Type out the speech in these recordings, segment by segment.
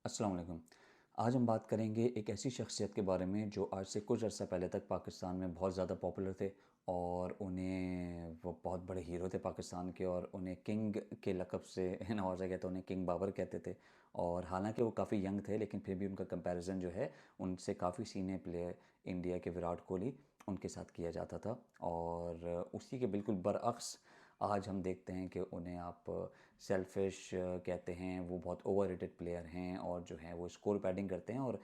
अस्सलाम वालेकुम। आज हम बात करेंगे एक ऐसी शख्सियत के बारे में जो आज से कुछ अर्सा पहले तक पाकिस्तान में बहुत ज़्यादा पॉपुलर थे और उन्हें वो बहुत बड़े हीरो थे पाकिस्तान के और उन्हें किंग के लक़ब से नवाजा गया था। उन्हें किंग बाबर कहते थे और हालांकि वो काफ़ी यंग थे लेकिन फिर भी उनका कंपैरिजन जो है उनसे काफ़ी सीनियर प्लेयर इंडिया के विराट कोहली उनके साथ किया जाता था। और उसी के बिल्कुल बरअक्स आज हम देखते हैं कि उन्हें आप सेल्फिश कहते हैं। वो बहुत ओवररेटेड प्लेयर हैं और जो है वो स्कोर पैडिंग करते हैं और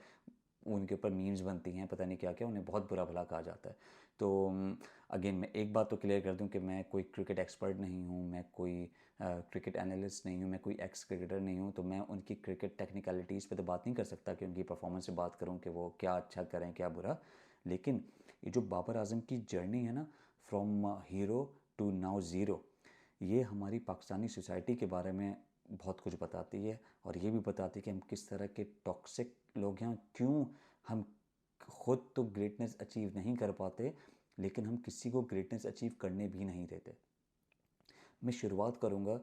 उनके ऊपर मीम्स बनती हैं, पता नहीं क्या क्या, उन्हें बहुत बुरा भला कहा जाता है। तो अगेन मैं एक बात तो क्लियर कर दूं कि मैं कोई क्रिकेट एक्सपर्ट नहीं हूं, मैं कोई क्रिकेट एनालिस्ट नहीं हूं, मैं कोई एक्स क्रिकेटर नहीं हूं, तो मैं उनकी क्रिकेट टेक्निकलिटीज़ पे तो बात नहीं कर सकता कि उनकी परफॉर्मेंस से बात करूं कि वो क्या अच्छा करें क्या बुरा। लेकिन ये जो बाबर आजम की जर्नी है ना, from hero to now zero, ये हमारी पाकिस्तानी सोसाइटी के बारे में बहुत कुछ बताती है और ये भी बताती है कि हम किस तरह के टॉक्सिक लोग हैं, क्यों हम खुद तो ग्रेटनेस अचीव नहीं कर पाते लेकिन हम किसी को ग्रेटनेस अचीव करने भी नहीं देते। मैं शुरुआत करूँगा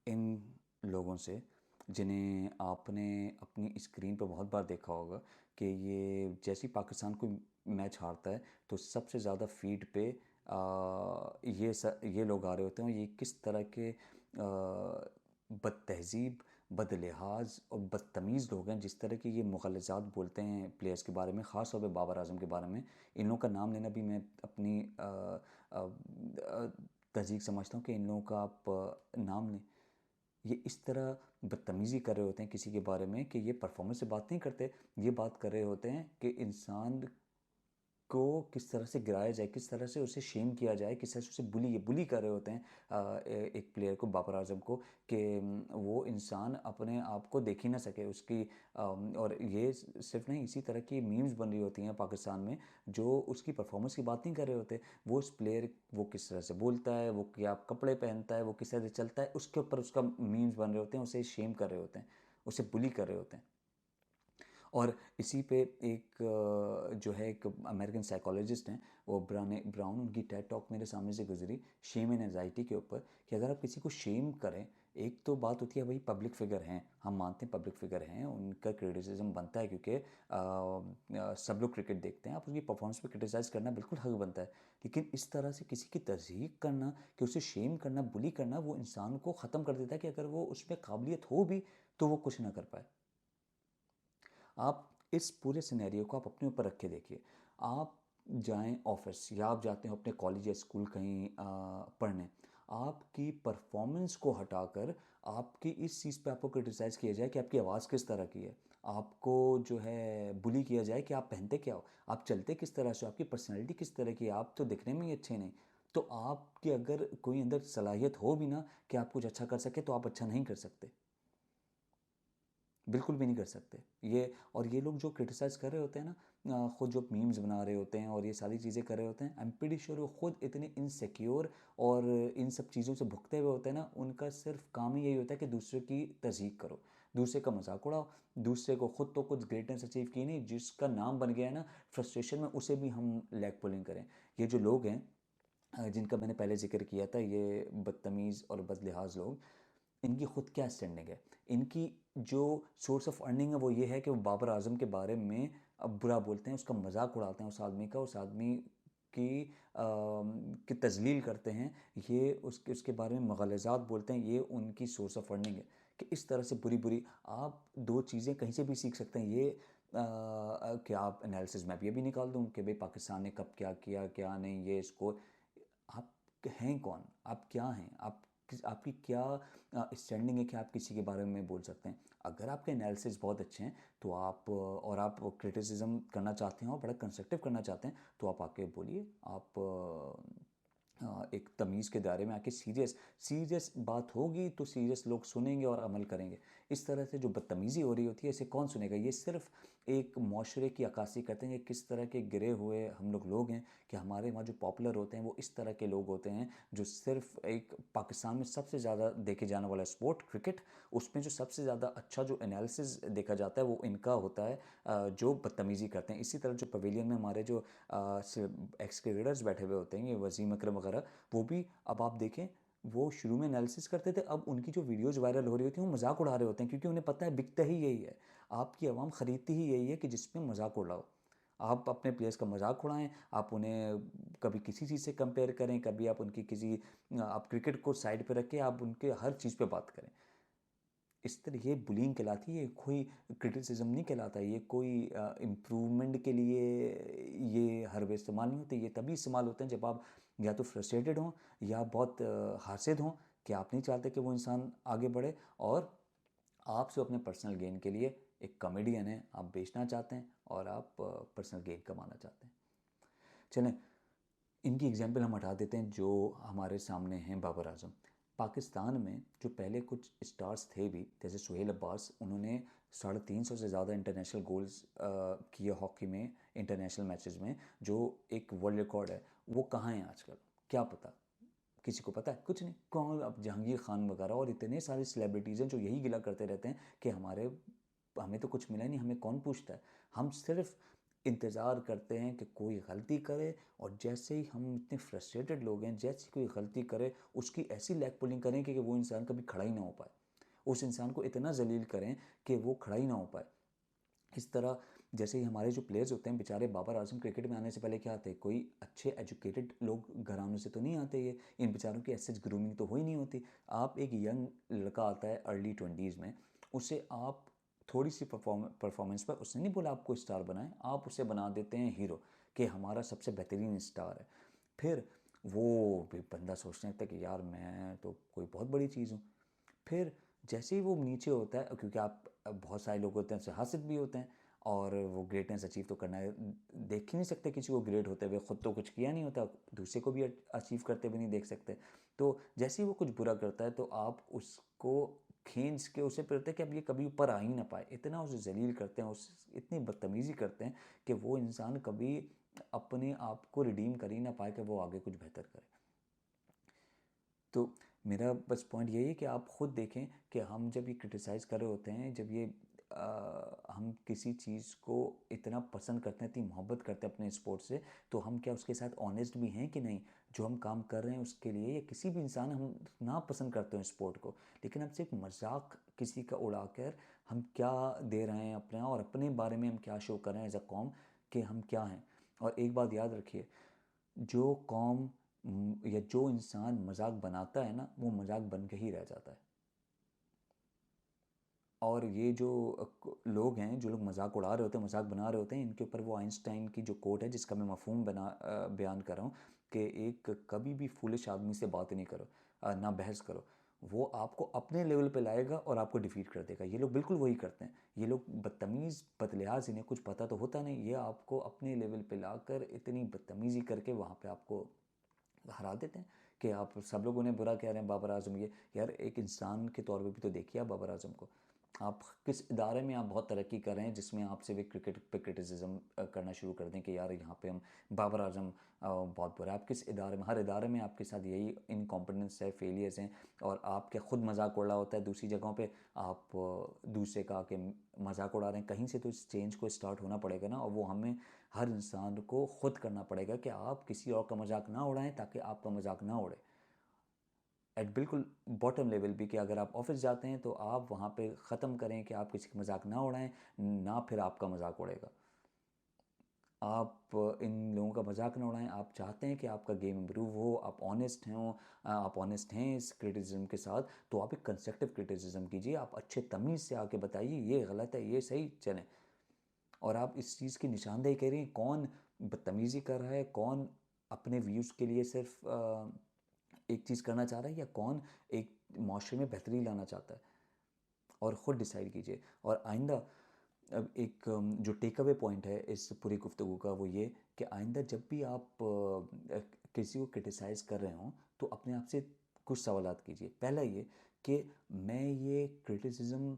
इन लोगों से जिन्हें आपने अपनी स्क्रीन पर बहुत बार देखा होगा कि ये जैसे ही पाकिस्तान कोई मैच हारता है तो सबसे ज़्यादा फीड पे ये लोग आ रहे होते हैं और ये किस तरह के बदतहज़ीब, बदलिहाज और बदतमीज़ लोग हैं। जिस तरह के ये मुग़लज़ात बोलते हैं प्लेयर्स के बारे में, ख़ास तौर पे बाबर आज़म के बारे में। इन लोगों का नाम लेना भी मैं अपनी तहज़ीक समझता हूँ कि इन लोगों का आप नाम लें। ये इस तरह बदतमीज़ी कर रहे होते हैं किसी के बारे में कि ये परफॉर्मेंस से बात नहीं करते, ये बात कर रहे होते हैं कि इंसान को किस तरह से गिराया जाए, किस तरह से उसे शेम किया जाए, किस तरह से उसे बुली कर रहे होते हैं एक प्लेयर को, बाबर आजम को, कि वो इंसान अपने आप को देख ही ना सके उसकी। और ये सिर्फ नहीं, इसी तरह की मीम्स बन रही होती हैं पाकिस्तान में जो उसकी परफॉर्मेंस की बात नहीं कर रहे होते। वो उस प्लेयर, वो किस तरह से बोलता है, वो क्या कपड़े पहनता है, वो किस तरह से चलता है, उसके ऊपर उसका मीम्स बन रहे होते हैं, उसे शेम कर रहे होते हैं, उसे बुली कर रहे होते हैं। और इसी पे एक जो है एक अमेरिकन साइकोलॉजिस्ट हैं, वो ब्राने ब्राउन, उनकी टेड टॉक मेरे सामने से गुजरी शेम एंड एंजाइटी के ऊपर, कि अगर आप किसी को शेम करें, एक तो बात होती है भाई पब्लिक फिगर हैं, हम मानते हैं पब्लिक फिगर हैं, उनका क्रिटिसिज्म बनता है क्योंकि सब लोग क्रिकेट देखते हैं, आप उसकी परफॉर्मेंस पे क्रिटिसाइज़ करना बिल्कुल हक बनता है। लेकिन इस तरह से किसी की तज़हीक करना, कि उसे शेम करना, बुली करना, वो इंसान को ख़त्म कर देता है कि अगर वो उसमें काबिलियत हो भी तो वो कुछ ना कर पाए। आप इस पूरे सिनेरियो को आप अपने ऊपर रख के देखिए। आप जाएं ऑफिस या आप जाते हो अपने कॉलेज या स्कूल कहीं पढ़ने, आपकी परफॉर्मेंस को हटाकर आपकी इस चीज़ पे आपको क्रिटिसाइज़ किया जाए कि आपकी आवाज़ किस तरह की है, आपको जो है बुली किया जाए कि आप पहनते क्या हो, आप चलते किस तरह से हो, आपकी पर्सनैलिटी किस तरह की है, आप तो दिखने में ही अच्छे नहीं। तो आपकी अगर कोई अंदर सलाहियत हो भी ना कि आप कुछ अच्छा कर सके, तो आप अच्छा नहीं कर सकते, बिल्कुल भी नहीं कर सकते। ये और ये लोग जो क्रिटिसाइज़ कर रहे होते हैं ना, खुद जो मीम्स बना रहे होते हैं और ये सारी चीज़ें कर रहे होते हैं, आई एम प्रीटी श्योर वो खुद इतने इनसिक्योर और इन सब चीज़ों से भुगते हुए होते हैं ना, उनका सिर्फ काम ही यही होता है कि दूसरे की तज़हीक करो, दूसरे का मजाक उड़ाओ, दूसरे को, खुद तो कुछ ग्रेटनेस अचीव की नहीं, जिसका नाम बन गया है ना फ्रस्ट्रेशन में, उसे भी हम लेग पुलिंग करें। ये जो लोग हैं जिनका मैंने पहले ज़िक्र किया था, ये बदतमीज़ और बदलिहाज लोग, इनकी खुद क्या स्टैंडिंग है, इनकी जो सोर्स ऑफ अर्निंग है वो ये है कि वो बाबर आजम के बारे में अब बुरा बोलते हैं, उसका मजाक उड़ाते हैं, उस आदमी का, उस आदमी की तजलील करते हैं, ये उसके उसके बारे में मग़लज़ात बोलते हैं, ये उनकी सोर्स ऑफ अर्निंग है। कि इस तरह से बुरी बुरी आप दो चीज़ें कहीं से भी सीख सकते हैं। ये कि आप एनालिसिस में भी ये भी निकाल दूँ कि भाई पाकिस्तान ने कब क्या किया क्या नहीं, ये इसको, आप हैं कौन, आप क्या हैं, आप आपकी क्या स्टैंडिंग है कि आप किसी के बारे में बोल सकते हैं। अगर आपके एनालिसिस बहुत अच्छे हैं तो आप, और आप क्रिटिसिज्म करना चाहते हैं और बड़ा कंस्ट्रक्टिव करना चाहते हैं, तो आप आके बोलिए। आप एक तमीज़ के दायरे में आके सीरियस सीरियस बात होगी तो सीरियस लोग सुनेंगे और अमल करेंगे। इस तरह से जो बदतमीज़ी हो रही होती है, इसे कौन सुनेगा। ये सिर्फ एक माशरे की अक्कासी करते हैं कि किस तरह के गिरे हुए हम लोग हैं, कि हमारे वहाँ जो पॉपुलर होते हैं वो इस तरह के लोग होते हैं जो सिर्फ एक पाकिस्तान में सबसे ज़्यादा देखे जाने वाला स्पोर्ट क्रिकेट, उसमें जो सबसे ज़्यादा अच्छा जो एनालिसिस देखा जाता है वो इनका होता है, जो बदतमीज़ी करते हैं। इसी तरह जो पवेलियन में हमारे जो एक्स क्रिकेटर्स बैठे हुए होते हैं, ये वसीम अकरम वगैरह, वो भी अब आप देखें वो शुरू में एनालिसिस करते थे, अब उनकी जो वीडियोज़ वायरल हो रही होती हैं वो मजाक उड़ा रहे होते हैं, क्योंकि उन्हें पता है बिकता ही यही है, आपकी आवाम ख़रीदती ही यही है कि जिसमें मजाक उड़ाओ। आप अपने प्लेयर्स का मजाक उड़ाएं, आप उन्हें कभी किसी चीज़ से कंपेयर करें, कभी आप उनकी किसी आप क्रिकेट को साइड पे रख के आप उनके हर चीज़ पे बात करें। इस तरह ये बुलिंग कहलाती है, कोई क्रिटिसिज्म नहीं कहलाता, ये कोई इम्प्रूवमेंट के लिए ये हर वे इस्तेमाल नहीं होते। ये तभी इस्तेमाल होते हैं जब आप या तो फ्रस्ट्रेटेड हों या बहुत हासिद हों कि आप नहीं चाहते कि वो इंसान आगे बढ़े, और आप सिर्फ अपने पर्सनल गेन के लिए एक कॉमेडियन है, आप बेचना चाहते हैं और आप पर्सनल गेन कमाना चाहते हैं। चलें, इनकी एग्जांपल हम हटा देते हैं जो हमारे सामने हैं। बाबर आजम, पाकिस्तान में जो पहले कुछ स्टार्स थे भी, जैसे सुहेल अब्बास, उन्होंने 350 से ज़्यादा इंटरनेशनल गोल्स किए हॉकी में, इंटरनेशनल मैचेस में, जो एक वर्ल्ड रिकॉर्ड है। वो कहाँ हैं आजकल, क्या पता? किसी को पता है? कुछ नहीं। कौन? अब जहांगीर खान वगैरह और इतने सारे सेलिब्रिटीज़ हैं जो यही गिला करते रहते हैं कि हमें तो कुछ मिला नहीं, हमें कौन पूछता है। हम सिर्फ इंतज़ार करते हैं कि कोई गलती करे, और जैसे ही हम इतने फ्रस्ट्रेटेड लोग हैं, जैसे ही कोई गलती करे उसकी ऐसी लेग पुलिंग करें कि वो इंसान कभी खड़ा ही ना हो पाए, उस इंसान को इतना जलील करें कि वो खड़ा ही ना हो पाए। इस तरह जैसे ही हमारे जो प्लेयर्स होते हैं बेचारे, बाबर आजम क्रिकेट में आने से पहले क्या आते, कोई अच्छे एजुकेटेड लोग घरानों से तो नहीं आते, ये इन बेचारों की ऐसे ग्रूमिंग तो हो ही नहीं होती। आप एक यंग लड़का आता है अर्ली 20s में, उसे आप थोड़ी सी परफॉर्मेंस पर, उसने नहीं बोला आपको स्टार बनाएं, आप उसे बना देते हैं हीरो, कि हमारा सबसे बेहतरीन स्टार है। फिर वो भी बंदा सोचने लगता है कि यार मैं तो कोई बहुत बड़ी चीज़ हूँ। फिर जैसे ही वो नीचे होता है, क्योंकि आप बहुत सारे लोग होते हैं उससे हासिल भी होते हैं, और वो ग्रेटनेस अचीव तो करना है, देख ही नहीं सकते किसी को ग्रेट होते हुए, ख़ुद तो कुछ किया नहीं होता, दूसरे को भी अचीव करते हुए नहीं देख सकते। तो जैसे ही वो कुछ बुरा करता है तो आप उसको खींच के उसे फिरते कि अब ये कभी ऊपर आ ही ना पाए, इतना उसे जलील करते हैं, उस इतनी बदतमीज़ी करते हैं कि वो इंसान कभी अपने आप को रिडीम कर ही ना पाए कि वो आगे कुछ बेहतर करे। तो मेरा बस पॉइंट यही है कि आप ख़ुद देखें कि हम जब ये क्रिटिसाइज़ कर रहे होते हैं, जब ये हम किसी चीज़ को इतना पसंद करते हैं, इतनी मोहब्बत करते हैं अपने स्पोर्ट से, तो हम क्या उसके साथ ऑनेस्ट भी हैं कि नहीं? जो हम काम कर रहे हैं उसके लिए, या किसी भी इंसान, हम ना पसंद करते हैं स्पोर्ट को, लेकिन अब सिर्फ मजाक किसी का उड़ाकर हम क्या दे रहे हैं अपने, और अपने बारे में हम क्या शो कर रहे हैं एज अ कॉम, कि हम क्या हैं। और एक बात याद रखिए, जो कौम या जो इंसान मजाक बनाता है ना, वो मजाक बन के ही रह जाता है। और ये जो लोग हैं, जो लोग मजाक उड़ा रहे होते हैं, मजाक बना रहे होते हैं, इनके ऊपर वो आइंस्टाइन की जो कोट है, जिसका मैं मफहूम बयान कर रहा हूँ, कि एक कभी भी फूलिश आदमी से बात नहीं करो, ना बहस करो, वो आपको अपने लेवल पे लाएगा और आपको डिफीट कर देगा। ये लोग बिल्कुल वही करते हैं, ये लोग बदतमीज़ बदलियाज, इन्हें कुछ पता तो होता नहीं, ये आपको अपने लेवल पे लाकर इतनी बदतमीज़ी करके वहाँ पे आपको हरा देते हैं कि आप सब लोग उन्हें बुरा कह रहे हैं। बाबर आजम, ये यार एक इंसान के तौर पे भी तो देखिए आप बाबर आजम को। आप किस इदारे में आप बहुत तरक्की कर रहे हैं जिसमें आपसे भी क्रिकेट पे क्रिटिसिज्म करना शुरू कर दें कि यार यहाँ पे हम बाबर आजम बहुत बुरा है। आप किस इदारे में, हर इदारे में आपके साथ यही इनकॉम्पिटेंस है, फेलियर्स हैं, और आपके खुद मजाक उड़ा होता है दूसरी जगहों पे, आप दूसरे का आके मजाक उड़ा रहे हैं। कहीं से तो इस चेंज को स्टार्ट होना पड़ेगा ना, और वो हमें हर इंसान को खुद करना पड़ेगा कि आप किसी और का मजाक ना उड़ाएं ताकि आपका मजाक ना उड़े। एट बिल्कुल बॉटम लेवल भी, कि अगर आप ऑफिस जाते हैं तो आप वहाँ पे ख़त्म करें कि आप किसी का मजाक ना उड़ाएं, ना फिर आपका मजाक उड़ेगा। आप इन लोगों का मजाक ना उड़ाएं। आप चाहते हैं कि आपका गेम इम्प्रूव हो, आप ऑनेस्ट हों, आप ऑनेस्ट हैं इस क्रिटिसिज्म के साथ, तो आप एक कंस्ट्रक्टिव क्रिटिसिज्म कीजिए, आप अच्छे तमीज़ से आके बताइए ये गलत है, ये सही, चलें। और आप इस चीज़ की निशानदेही करें, कौन बदतमीज़ी कर रहा है, कौन अपने व्यूज़ के लिए सिर्फ एक चीज़ करना चाह रहा है, या कौन एक माशरे में बेहतरी लाना चाहता है, और ख़ुद डिसाइड कीजिए। और आइंदा, अब एक जो टेक अवे पॉइंट है इस पूरी गुफ्तगू का, वो ये कि आइंदा जब भी आप किसी को क्रिटिसाइज़ कर रहे हों, तो अपने आप से कुछ सवालात कीजिए। पहला ये कि मैं ये क्रिटिसिज्म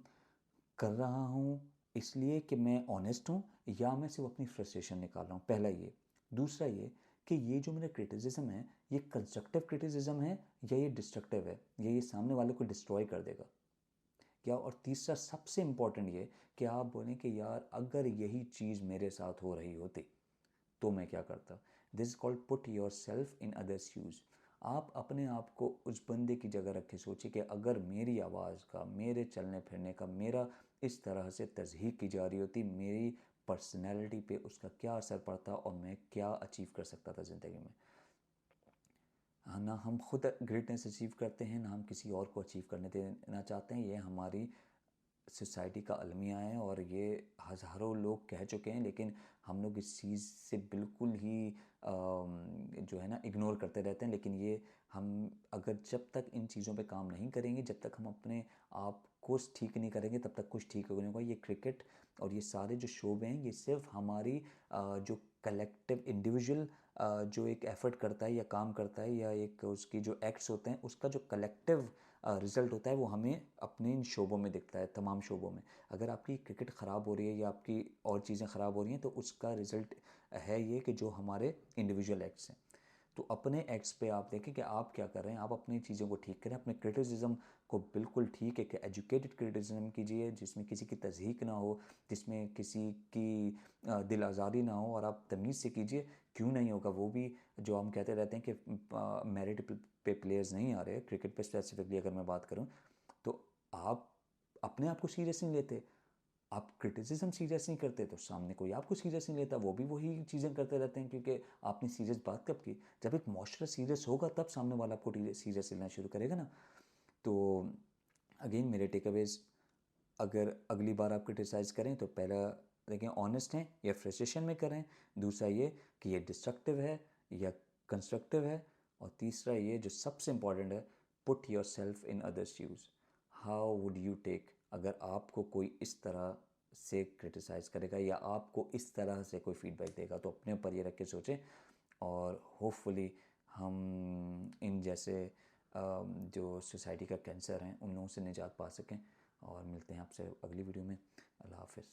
कर रहा हूँ इसलिए कि मैं ऑनेस्ट हूँ, या मैं सिर्फ अपनी फ्रस्ट्रेशन निकाल रहा हूँ, पहला ये। दूसरा ये कि ये जो मेरा क्रिटिसिज्म है, ये कंस्ट्रक्टिव क्रिटिसिज्म है या ये डिस्ट्रक्टिव है, या ये सामने वाले को डिस्ट्रॉय कर देगा क्या। और तीसरा सबसे इम्पॉर्टेंट ये कि आप बोलें कि यार अगर यही चीज़ मेरे साथ हो रही होती तो मैं क्या करता। This is called put yourself in other shoes. आप अपने आप को उस बंदे की जगह रख के सोचिए कि अगर मेरी आवाज़ का, मेरे चलने फिरने का, मेरा इस तरह से तज़हीक की जा रही होती, मेरी पर्सनैलिटी पे उसका क्या असर पड़ता और मैं क्या अचीव कर सकता था ज़िंदगी में। हाँ, ना हम खुद ग्रेटनेस अचीव करते हैं, ना हम किसी और को अचीव करने देना चाहते हैं। ये हमारी सोसाइटी का अलमिया है और ये हज़ारों लोग कह चुके हैं, लेकिन हम लोग इस चीज़ से बिल्कुल ही जो है ना इग्नोर करते रहते हैं। लेकिन ये हम अगर जब तक इन चीज़ों पे काम नहीं करेंगे, जब तक हम अपने आप को ठीक नहीं करेंगे, तब तक कुछ ठीक नहीं होगा। ये क्रिकेट और ये सारे जो शोबे हैं, ये सिर्फ हमारी जो कलेक्टिव इंडिविजुअल जो एक एफ़र्ट करता है या काम करता है, या एक उसकी जो एक्ट्स होते हैं, उसका जो कलेक्टिव रिज़ल्ट होता है, वो हमें अपने इन शोबों में दिखता है, तमाम शोबों में। अगर आपकी क्रिकेट ख़राब हो रही है या आपकी और चीज़ें ख़राब हो रही हैं, तो उसका रिज़ल्ट है ये कि जो हमारे इंडिविजुअल एक्ट्स हैं। तो अपने एक्ट्स पे आप देखें कि आप क्या कर रहे हैं, आप अपनी चीज़ों को ठीक करें, अपने क्रिटिसिज्म को बिल्कुल ठीक है कि एजुकेटेड क्रिटिसिज्म कीजिए, जिसमें किसी की तज़हीक ना हो, जिसमें किसी की दिल आज़ारी ना हो, और आप तमीज़ से कीजिए। क्यों नहीं होगा? वो भी जो हम कहते रहते हैं कि मेरिट पे प्लेयर्स नहीं आ रहे, क्रिकेट पे स्पेसिफिकली अगर मैं बात करूँ, तो आप अपने आप को सीरियस नहीं लेते, आप क्रिटिसिज्म सीरियस नहीं करते, तो सामने कोई आपको सीरियस नहीं लेता, वो भी वही चीज़ें करते रहते हैं। क्योंकि आपने सीरियस बात कब की? जब एक मुआशरा सीरियस होगा, तब सामने वाला आपको सीरियस लेना शुरू करेगा ना। तो अगेन मेरे टेक अवेज, अगर अगली बार आप क्रिटिसाइज़ करें तो पहला देखें ऑनेस्ट हैं या फ्रस्ट्रेशन में करें, दूसरा ये कि ये डिस्ट्रक्टिव है या कंस्ट्रक्टिव है, और तीसरा ये जो सबसे इम्पॉर्टेंट है, put yourself in others shoes. How would you take, अगर आपको कोई इस तरह से क्रिटिसाइज़ करेगा या आपको इस तरह से कोई फीडबैक देगा, तो अपने ऊपर ये रख के सोचें, और होपफुली हम इन जैसे जो सोसाइटी का कैंसर हैं, उन लोगों से निजात पा सकें। और मिलते हैं आपसे अगली वीडियो में। अल्लाह हाफ़िज़।